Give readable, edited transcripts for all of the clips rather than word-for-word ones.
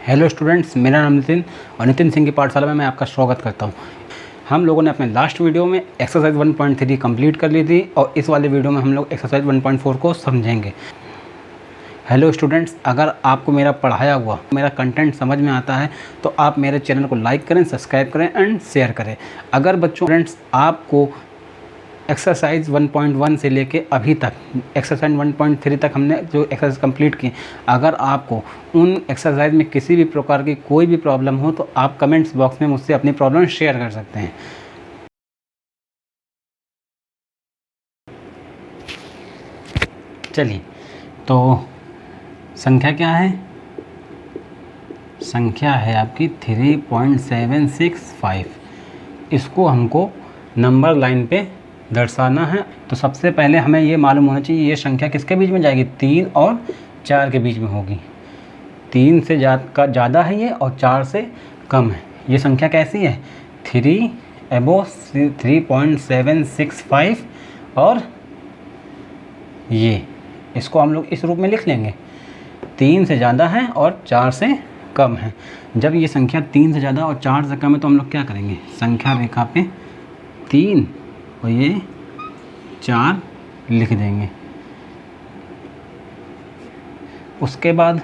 Hello students, मेरा नाम नितिन और नितिन सिंह की पाठशाला में मैं आपका स्वागत करता हूं। हम लोगों ने अपने लास्ट वीडियो में एक्सरसाइज 1.3 कंप्लीट कर ली थी और इस वाले वीडियो में हम लोग एक्सरसाइज 1.4 को समझेंगे। हेलो स्टूडेंट्स, अगर आपको मेरा पढ़ाया हुआ मेरा कंटेंट समझ में आता है तो आप मेरे चैनल को लाइक करें, सब्सक्राइब करें एंड शेयर करें। अगर बच्चों फ्रेंड्स आपको एक्सरसाइज 1.1 से लेके अभी तक एक्सरसाइज 1.3 तक हमने जो एक्सरसाइज कंप्लीट की, अगर आपको उन एक्सरसाइज में किसी भी प्रकार की कोई भी प्रॉब्लम हो तो आप कमेंट्स बॉक्स में मुझसे अपनी प्रॉब्लम शेयर कर सकते हैं। चलिए, तो संख्या क्या है? संख्या है आपकी 3.765। इसको हमको नंबर लाइन पे दर्शाना है। तो सबसे पहले हमें ये मालूम होना चाहिए ये संख्या किसके बीच में जाएगी? 3 और 4 के बीच में होगी। 3 से ज़्यादा है ये और 4 से कम है। ये संख्या कैसी है? 3 अबोव 3.765 और ये इसको हम लोग इस रूप में लिख लेंगे। 3 से ज़्यादा है और 4 से कम है। जब ये संख्या 3 से ज़्यादा और 4 से कम है तो हम लोग क्या करेंगे? संख्या रेखा पे 3 और ये 4 लिख देंगे। उसके बाद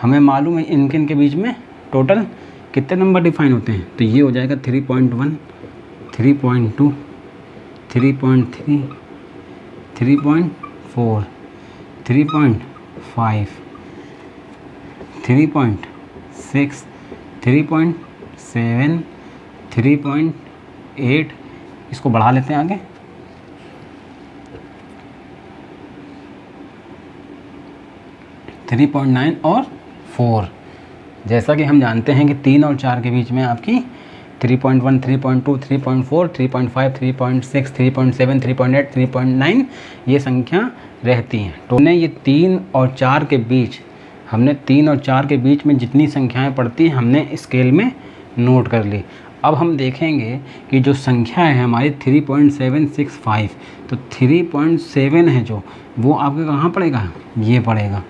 हमें मालूम है इनके बीच में टोटल कितने नंबर डिफाइन होते हैं। तो ये हो जाएगा 3.1, 3.2, 3.3, 3.4, 3.5, 3.6, 3.7, 3.8। इसको बढ़ा लेते हैं आगे। थ्री 3.9 और 4। जैसा कि हम जानते हैं कि 3 और 4 के बीच में आपकी 3.1, 3.2, 3.4, 3.5, 3.6, 3.7, 3.8, 3.9 ये संख्या रहती हैं। तो हमने ये 3 और 4 के बीच में जितनी संख्याएं पड़ती हैं हमने स्केल में नोट कर ली। अब हम देखेंगे कि जो संख्या है हमारी 3.765, तो 3.7 है जो वो आपके कहाँ पड़ेगा? ये पड़ेगा।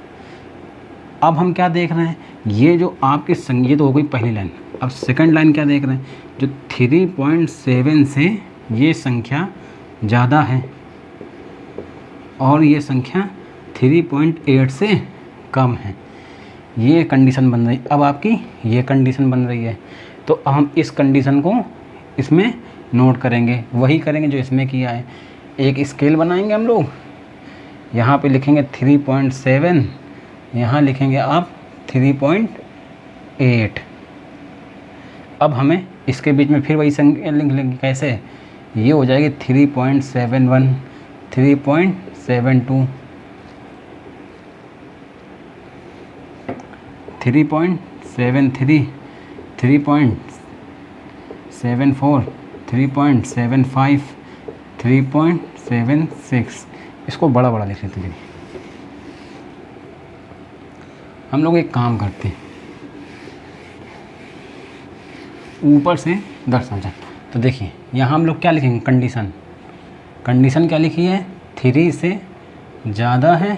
अब हम क्या देख रहे हैं? ये जो आपकी ये तो हो गई पहली लाइन। अब सेकंड लाइन क्या देख रहे हैं? जो 3.7 से ये संख्या ज़्यादा है और ये संख्या 3.8 से कम है। ये कंडीशन बन रही। अब आपकी ये कंडीशन बन रही है तो हम इस कंडीशन को इसमें नोट करेंगे, वही करेंगे जो इसमें किया है। एक स्केल बनाएंगे हम लोग, यहाँ पे लिखेंगे 3.7, यहाँ लिखेंगे आप 3.8। अब हमें इसके बीच में फिर वही संख्या लिख लेंगे। कैसे? ये हो जाएगी 3.71, 3.72, 3.73, 3.74, 3.75, 3.76। इसको बड़ा बड़ा लिख लेते हैं। हम लोग एक काम करते हैं, ऊपर से दर्शाना चाहते। तो देखिए यहाँ हम लोग क्या लिखेंगे? कंडीशन क्या लिखी है? 3 से ज़्यादा है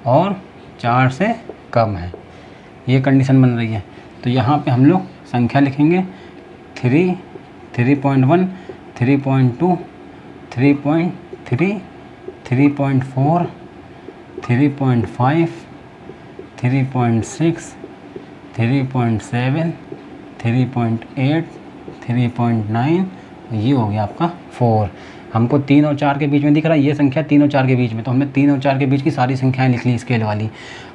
और 4 से कम है। ये कंडीशन बन रही है। तो यहाँ पे हम लोग संख्या लिखेंगे 3, 3.1, 3.2, 3.3, 3.4, 3.5, 3.6, 3.7, 3.8, 3.9। ये हो गया आपका 4। हमको 3 और 4 के बीच में दिख रहा है ये संख्या 3 और 4 के बीच में, तो हमने 3 और 4 के बीच की सारी संख्याएं लिख ली स्केल वाली।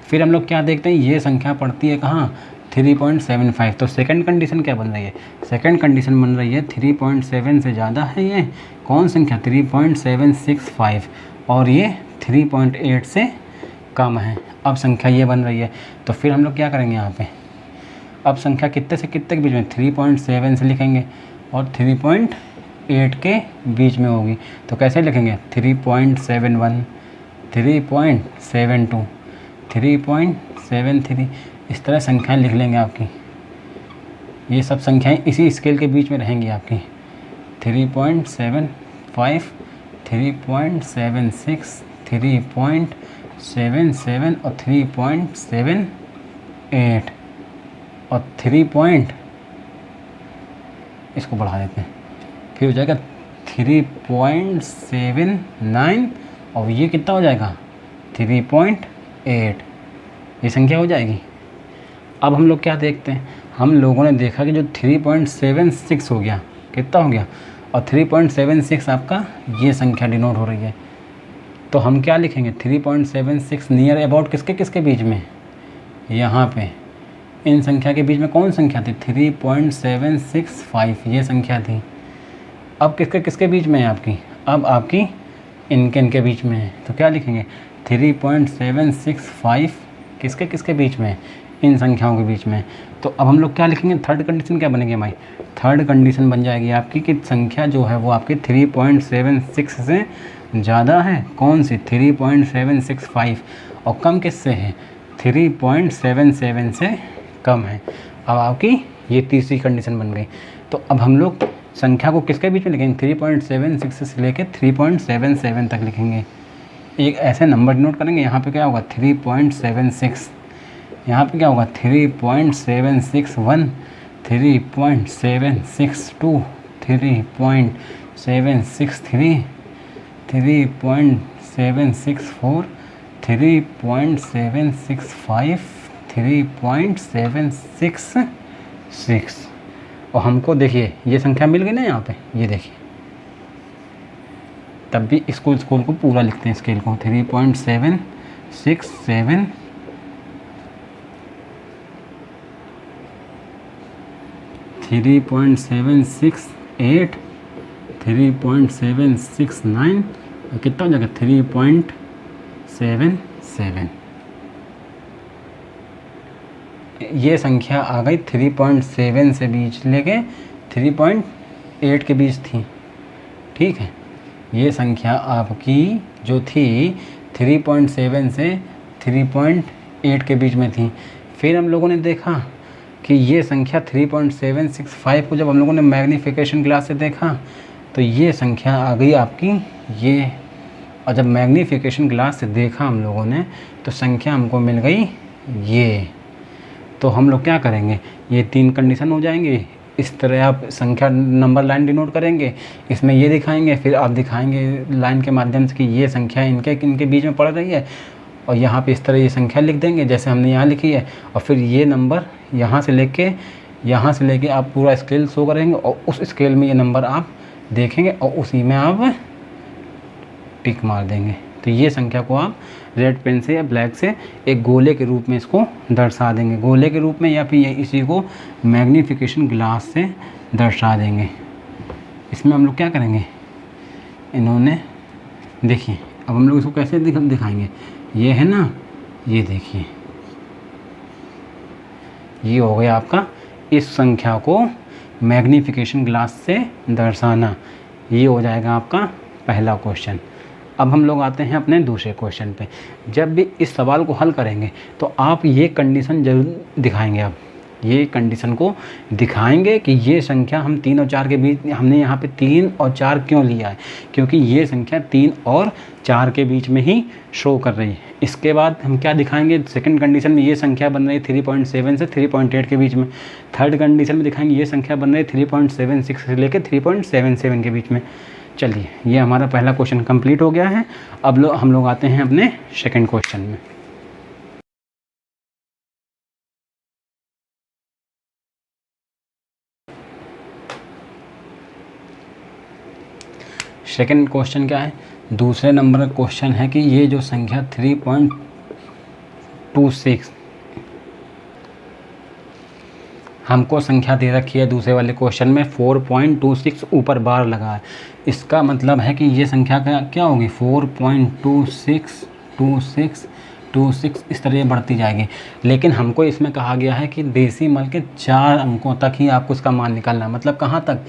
फिर हम लोग क्या देखते हैं? ये संख्या पड़ती है कहाँ? 3.75। तो सेकंड कंडीशन क्या बन रही है? सेकंड कंडीशन बन रही है 3.7 से ज़्यादा है ये कौन संख्या? 3.765 और ये 3.8 से कम है। अब संख्या ये बन रही है। तो फिर हम लोग क्या करेंगे यहाँ पे? अब संख्या कितने से कितने के बीच में? 3.7 से लिखेंगे और 3.8 के बीच में होगी। तो कैसे लिखेंगे? 3.71, 3.72, 3.73। इस तरह संख्याएं लिख लेंगे आपकी। ये सब संख्याएं इसी स्केल के बीच में रहेंगी आपकी। 3.75, 3.76, 3.77 और 3.78 8 और 3 पॉइंट, इसको बढ़ा देते हैं, फिर हो जाएगा 3.79 और ये कितना हो जाएगा 3.8, ये संख्या हो जाएगी। अब हम लोग क्या देखते हैं, हम लोगों ने देखा कि जो 3.76 हो गया, कितना हो गया, और 3.76 आपका ये संख्या डिनोट हो रही है, तो हम क्या लिखेंगे 3.76 नियर अबाउट किसके किसके बीच में, यहाँ पे इन संख्या के बीच में कौन संख्या थी 3.765 ये संख्या थी। अब किसके किसके बीच में है आपकी, अब आपकी इनके इनके बीच में है, तो क्या लिखेंगे 3.765 किसके किसके बीच में, इन संख्याओं के बीच में। तो अब हम लोग क्या लिखेंगे, थर्ड कंडीशन क्या बनेगी हमारी, थर्ड कंडीशन बन जाएगी आपकी कि संख्या जो है वो आपकी 3.76 से ज़्यादा है, कौन सी 3.765, और कम किससे है 3.77 से कम है। अब आपकी ये तीसरी कंडीशन बन गई। तो अब हम लोग संख्या को किसके बीच में लिखेंगे 3.76 से लेकर 3.77 तक लिखेंगे। एक ऐसे नंबर नोट करेंगे, यहाँ पे क्या होगा 3.76, यहाँ पे क्या होगा 3.761, 3.762, 3.763, 3.764, 3.765, 3.766। और हमको देखिए ये संख्या मिल गई ना यहाँ पे, ये देखिए, तब भी स्कूल को पूरा लिखते हैं स्केल को 3.767, 3.768, 3.769 और कितना हो जाएगा 3.77। ये संख्या आ गई 3.7 से बीच लेके 3.8 के बीच थी, ठीक है। ये संख्या आपकी जो थी 3.7 से 3.8 के बीच में थी। फिर हम लोगों ने देखा कि ये संख्या 3.765 को जब हम लोगों ने मैग्नीफिकेशन ग्लास से देखा तो ये संख्या आ गई आपकी ये, और जब मैग्नीफिकेशन ग्लास से देखा हम लोगों ने तो संख्या हमको मिल गई ये। तो हम लोग क्या करेंगे, ये तीन कंडीशन हो जाएंगे। इस तरह आप संख्या नंबर लाइन डिनोट करेंगे, इसमें ये दिखाएंगे, फिर आप दिखाएंगे लाइन के माध्यम से कि ये संख्या इनके बीच में पड़ रही है, और यहाँ पे इस तरह ये संख्या लिख देंगे जैसे हमने यहाँ लिखी है, और फिर ये नंबर यहाँ से लेके आप पूरा स्केल शो करेंगे और उस स्केल में ये नंबर आप देखेंगे और उसी में आप टिक मार देंगे। तो ये संख्या को आप रेड पेन से या ब्लैक से एक गोले के रूप में इसको दर्शा देंगे, गोले के रूप में, या फिर ये इसी को मैग्नीफिकेशन ग्लास से दर्शा देंगे। इसमें हम लोग क्या करेंगे, इन्होंने देखिए, अब हम लोग इसको कैसे दिखाएंगे, ये है ना, ये देखिए, ये हो गया आपका इस संख्या को मैग्नीफिकेशन ग्लास से दर्शाना। ये हो जाएगा आपका पहला क्वेश्चन। अब हम लोग आते हैं अपने दूसरे क्वेश्चन पे। जब भी इस सवाल को हल करेंगे तो आप ये कंडीशन जरूर दिखाएंगे, आप ये कंडीशन को दिखाएंगे कि ये संख्या हम 3 और 4 के बीच, हमने यहाँ पे 3 और 4 क्यों लिया है, क्योंकि ये संख्या 3 और 4 के बीच में ही शो कर रही है। इसके बाद हम क्या दिखाएंगे, सेकंड कंडीशन में ये संख्या बन रही है 3.7 से 3.8 के बीच में। थर्ड कंडीशन में दिखाएंगे ये संख्या बन रही है 3.76 से लेकर 3.77 के बीच में। चलिए, ये हमारा पहला क्वेश्चन कंप्लीट हो गया है। अब हम लोग आते हैं अपने सेकंड क्वेश्चन में। सेकंड क्वेश्चन क्या है, दूसरे नंबर का क्वेश्चन है कि ये जो संख्या 3.26 हमको संख्या दे रखी है, दूसरे वाले क्वेश्चन में 4.26 ऊपर बार लगा है। इसका मतलब है कि ये संख्या क्या होगी 4.262626 इस तरह बढ़ती जाएगी। लेकिन हमको इसमें कहा गया है कि डेसिमल के 4 अंकों तक ही आपको इसका मान निकालना है। मतलब कहाँ तक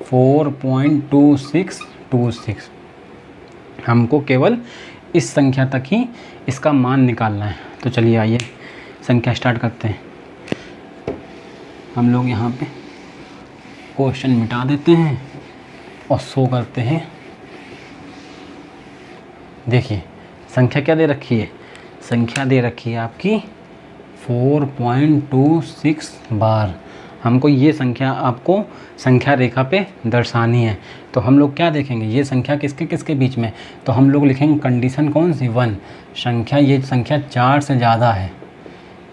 4.2626 हमको केवल इस संख्या तक ही इसका मान निकालना है। तो चलिए आइए संख्या स्टार्ट करते हैं। हम लोग यहाँ पे क्वेश्चन मिटा देते हैं और शो करते हैं। देखिए संख्या क्या दे रखी है, संख्या दे रखी है आपकी 4.26 बार। हमको ये संख्या आपको संख्या रेखा पे दर्शानी है। तो हम लोग क्या देखेंगे, ये संख्या किसके किसके बीच में, तो हम लोग लिखेंगे कंडीशन कौन सी, 1 संख्या, ये संख्या 4 से ज़्यादा है,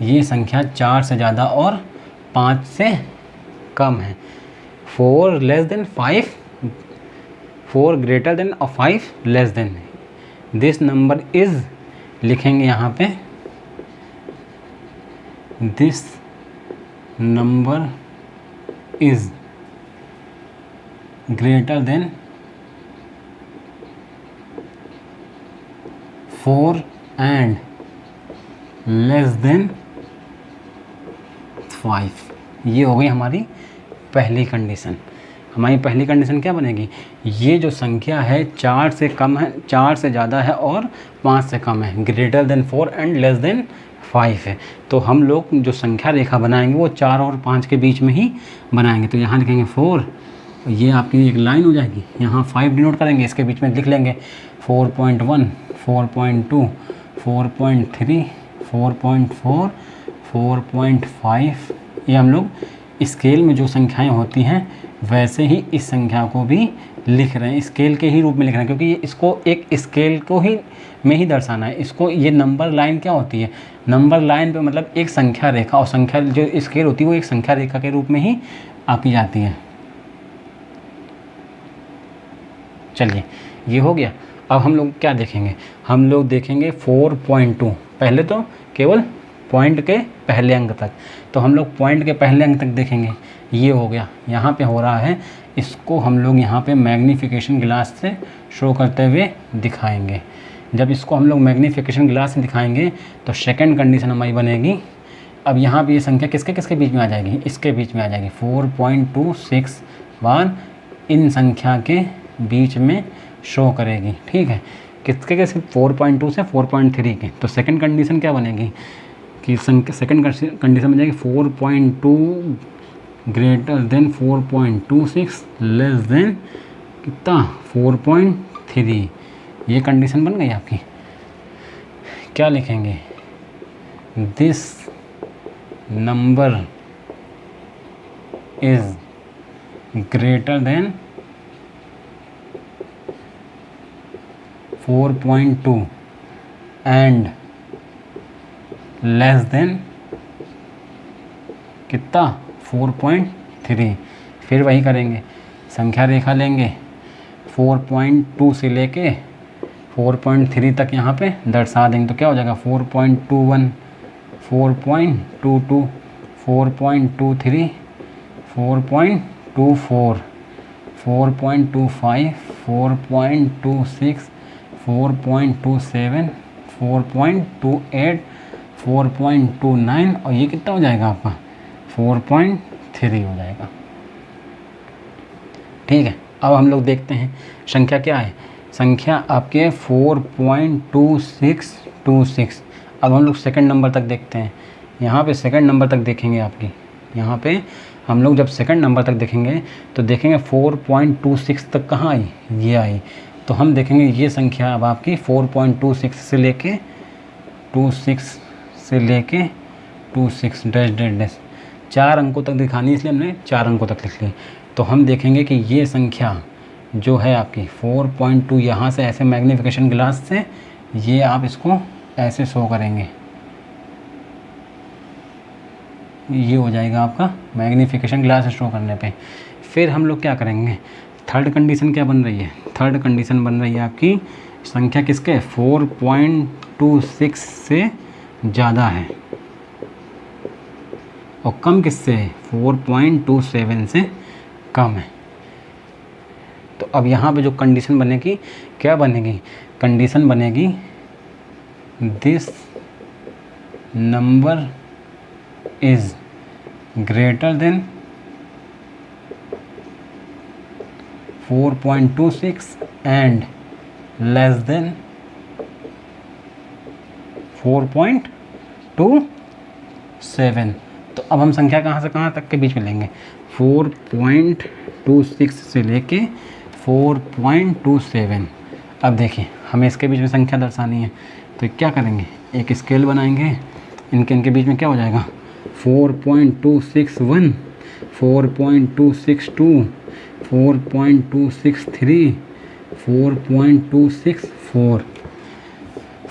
ये संख्या 4 से ज़्यादा और 5 से कम है। 4 लेस देन 5, 4 ग्रेटर देन और 5 less than, this number is, लिखेंगे यहाँ पे this number is greater than 4 and less than 5। ये हो गई हमारी पहली कंडीशन। हमारी पहली कंडीशन क्या बनेगी, ये जो संख्या है 4 से कम है, 4 से ज़्यादा है और 5 से कम है, greater than 4 and less than 5 है। तो हम लोग जो संख्या रेखा बनाएंगे वो 4 और 5 के बीच में ही बनाएंगे। तो यहाँ लिखेंगे 4, ये आपकी एक लाइन हो जाएगी, यहाँ 5 डिनोट करेंगे, इसके बीच में लिख लेंगे 4.1, 4.2, 4.3, 4.4, 4.5। ये हम लोग स्केल में जो संख्याएं होती हैं वैसे ही इस संख्या को भी लिख रहे हैं, स्केल के ही रूप में लिख रहे हैं, क्योंकि इसको एक स्केल को ही में ही दर्शाना है। इसको ये नंबर लाइन क्या होती है, नंबर लाइन पे मतलब एक संख्या रेखा, और संख्या जो स्केल होती है वो एक संख्या रेखा के रूप में ही आकी जाती है। चलिए ये हो गया। अब हम लोग क्या देखेंगे, हम लोग देखेंगे 4.2, पहले तो केवल पॉइंट के पहले अंक तक, तो हम लोग पॉइंट के पहले अंक तक देखेंगे। ये हो गया, यहाँ पे हो रहा है, इसको हम लोग यहाँ पे मैग्नीफिकेशन ग्लास से शो करते हुए दिखाएंगे। जब इसको हम लोग मैग्नीफिकेशन ग्लास से दिखाएंगे तो सेकंड कंडीशन हमारी बनेगी। अब यहाँ पे ये संख्या किसके किसके बीच में आ जाएगी, इसके बीच में आ जाएगी, 4.26 बार इन संख्या के बीच में शो करेगी। ठीक है, किसके किसके, 4.2 से 4.3 के। तो सेकंड कंडीशन क्या बनेगी कि सेकंड कंडीशन बन जाएगी 4.2 ग्रेटर देन 4.26 लेस देन कितना, 4.3। ये कंडीशन बन गई आपकी। क्या लिखेंगे, this number is greater than 4.2 and less than कितना, 4.3। फिर वही करेंगे, संख्या रेखा लेंगे, 4.2 से लेके 4.3 तक यहाँ पे दर्शा देंगे। तो क्या हो जाएगा, 4.21, 4.22, 4.23, 4.24, 4.25, 4.26, 4.27, 4.28, 4.29 और ये कितना हो जाएगा आपका, 4.3 हो जाएगा। ठीक है, अब हम लोग देखते हैं संख्या क्या है, संख्या आपके 4.2626। अब हम लोग सेकंड नंबर तक देखते हैं। यहाँ पे सेकंड नंबर तक देखेंगे आपकी, यहाँ पे हम लोग जब सेकंड नंबर तक देखेंगे तो देखेंगे 4.26 तक कहाँ आई, ये आई। तो हम देखेंगे ये संख्या अब आपकी 4.26 से लेके 26 डैश डैश डैश 4 अंकों तक दिखानी, इसलिए हमने 4 अंकों तक लिख ली। तो हम देखेंगे कि ये संख्या जो है आपकी 4.2, यहाँ से ऐसे मैग्नीफिकेशन ग्लास से ये आप इसको ऐसे शो करेंगे, ये हो जाएगा आपका मैग्नीफिकेशन ग्लास से शो करने पे। फिर हम लोग क्या करेंगे, थर्ड कंडीशन क्या बन रही है, थर्ड कंडीशन बन रही है आपकी संख्या किसके, 4.26 से ज़्यादा है और कम किससे है, 4.27 से कम है। तो अब यहाँ पे जो कंडीशन बनेगी क्या बनेगी, कंडीशन बनेगी this number is greater than 4.26 and less than 4.27। तो अब हम संख्या कहाँ से कहाँ तक के बीच में लेंगे, 4.26 से लेके 4.27। अब देखिए हमें इसके बीच में संख्या दर्शानी है, तो क्या करेंगे, एक स्केल बनाएंगे, इनके बीच में क्या हो जाएगा 4.261, 4.262, 4.263, 4.264,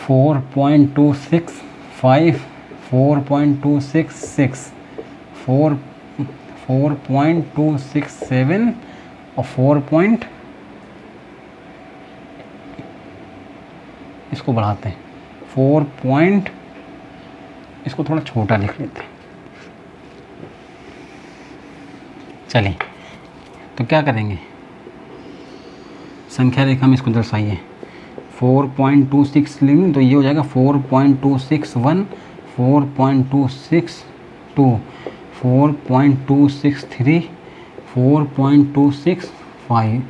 4.265, 4.266, 4.267 और 4. इसको बढ़ाते हैं 4. इसको थोड़ा छोटा लिख लेते हैं। चलिए तो क्या करेंगे, संख्या रेखा में इसको दर्शाइए। 4.26 लेंगे तो ये हो जाएगा 4.261, 4.262, 4.263, 4.265,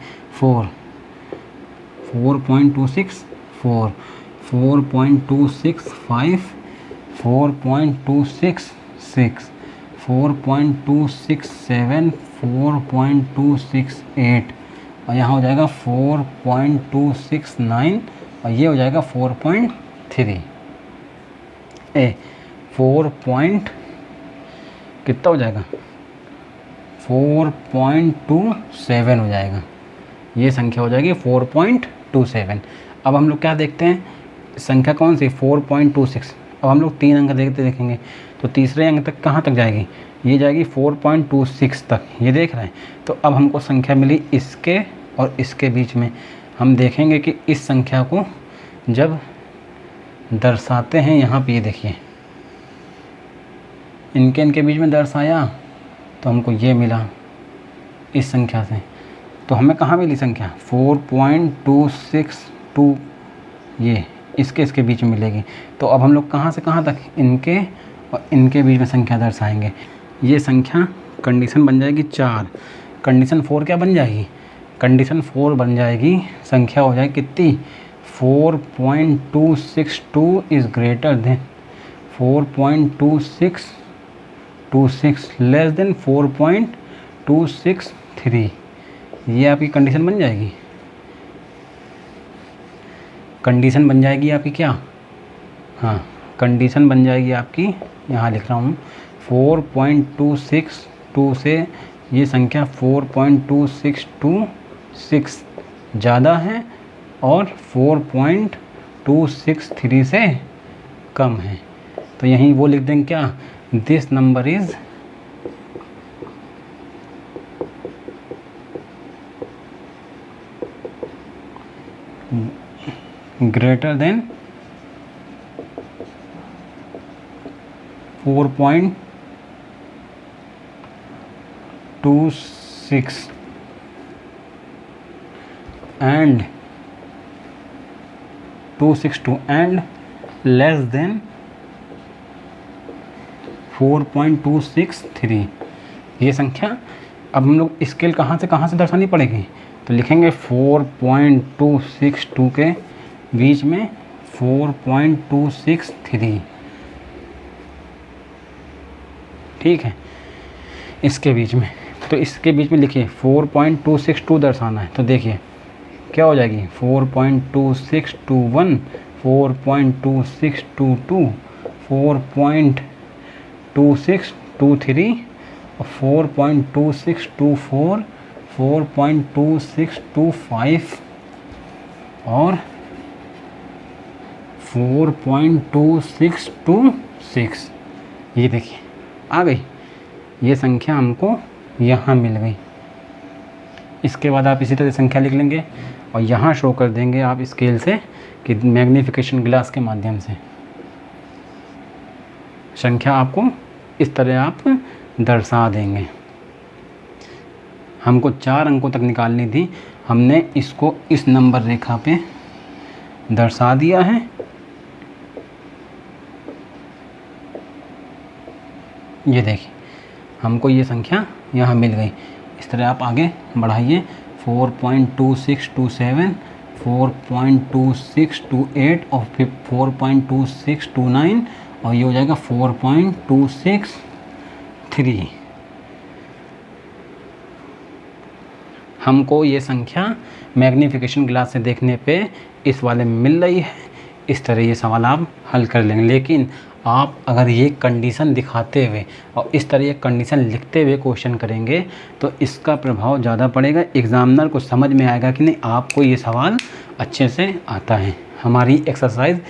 4.264, 4.265, 4.266, 4.267, 4.268 और यहाँ हो जाएगा 4.269 और ये हो जाएगा 4.3 कितना हो जाएगा 4.27 हो जाएगा। ये संख्या हो जाएगी 4.27। अब हम लोग क्या देखते हैं, संख्या कौन सी 4.26। अब हम लोग 3 अंक देखेंगे तो तीसरे अंक तक कहाँ तक जाएगी, ये जाएगी 4.26 तक, ये देख रहे हैं। तो अब हमको संख्या मिली इसके और इसके बीच में। हम देखेंगे कि इस संख्या को जब दर्शाते हैं, यहाँ पे ये देखिए इनके बीच में दर्शाया तो हमको ये मिला इस संख्या से। तो हमें कहाँ मिली संख्या 4.262, ये इसके बीच में मिलेगी। तो अब हम लोग कहाँ से कहाँ तक इनके और इनके बीच में संख्या दर्शाएंगे। ये संख्या कंडीशन बन जाएगी 4, कंडीशन 4 क्या बन जाएगी, कंडीशन 4 बन जाएगी, संख्या हो जाएगी कितनी 4.262 is greater than 4.2626 less than 4.263। ये आपकी कंडीशन बन जाएगी, कंडीशन बन जाएगी आपकी क्या, हाँ कंडीशन बन जाएगी आपकी, यहाँ लिख रहा हूँ 4.262 से ये संख्या 4.2626 ज़्यादा है और 4.263 से कम है। तो यहीं वो लिख देंगे क्या, this number is greater than 4.26 and 262 and less than 4.263। ये संख्या अब हम लोग स्केल कहाँ से दर्शानी पड़ेगी, तो लिखेंगे 4.262 के बीच में 4.263, ठीक है, इसके बीच में। तो इसके बीच में लिखिए 4.262 दर्शाना है। तो देखिए क्या हो जाएगी 4.2621, 4.2622, 4.2623 और 4.2624, 4.2625 और 4.2626। ये देखिए आ गई, ये संख्या हमको यहाँ मिल गई। इसके बाद आप इसी तरह संख्या लिख लेंगे और यहाँ शो कर देंगे आप स्केल से कि मैग्नीफिकेशन ग्लास के माध्यम से संख्या आपको इस तरह आप दर्शा देंगे। हमको 4 अंकों तक निकालनी थी, हमने इसको इस नंबर रेखा पे दर्शा दिया है। ये देखिए हमको ये संख्या यहाँ मिल गई। इस तरह आप आगे बढ़ाइए 4.2627, 4.2628 और फिर 4.2629 और ये हो जाएगा 4.263। हमको ये संख्या मैग्नीफिकेशन ग्लास से देखने पे इस वाले में मिल रही है। इस तरह ये सवाल आप हल कर लेंगे। लेकिन आप अगर ये कंडीशन दिखाते हुए और इस तरह ये कंडीशन लिखते हुए क्वेश्चन करेंगे तो इसका प्रभाव ज़्यादा पड़ेगा, एग्ज़ामिनर को समझ में आएगा कि नहीं आपको ये सवाल अच्छे से आता है। हमारी एक्सरसाइज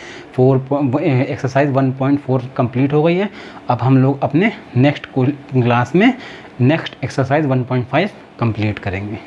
1.4 कंप्लीट हो गई है। अब हम लोग अपने नेक्स्ट क्लास में नेक्स्ट एक्सरसाइज 1.5 कंप्लीट करेंगे।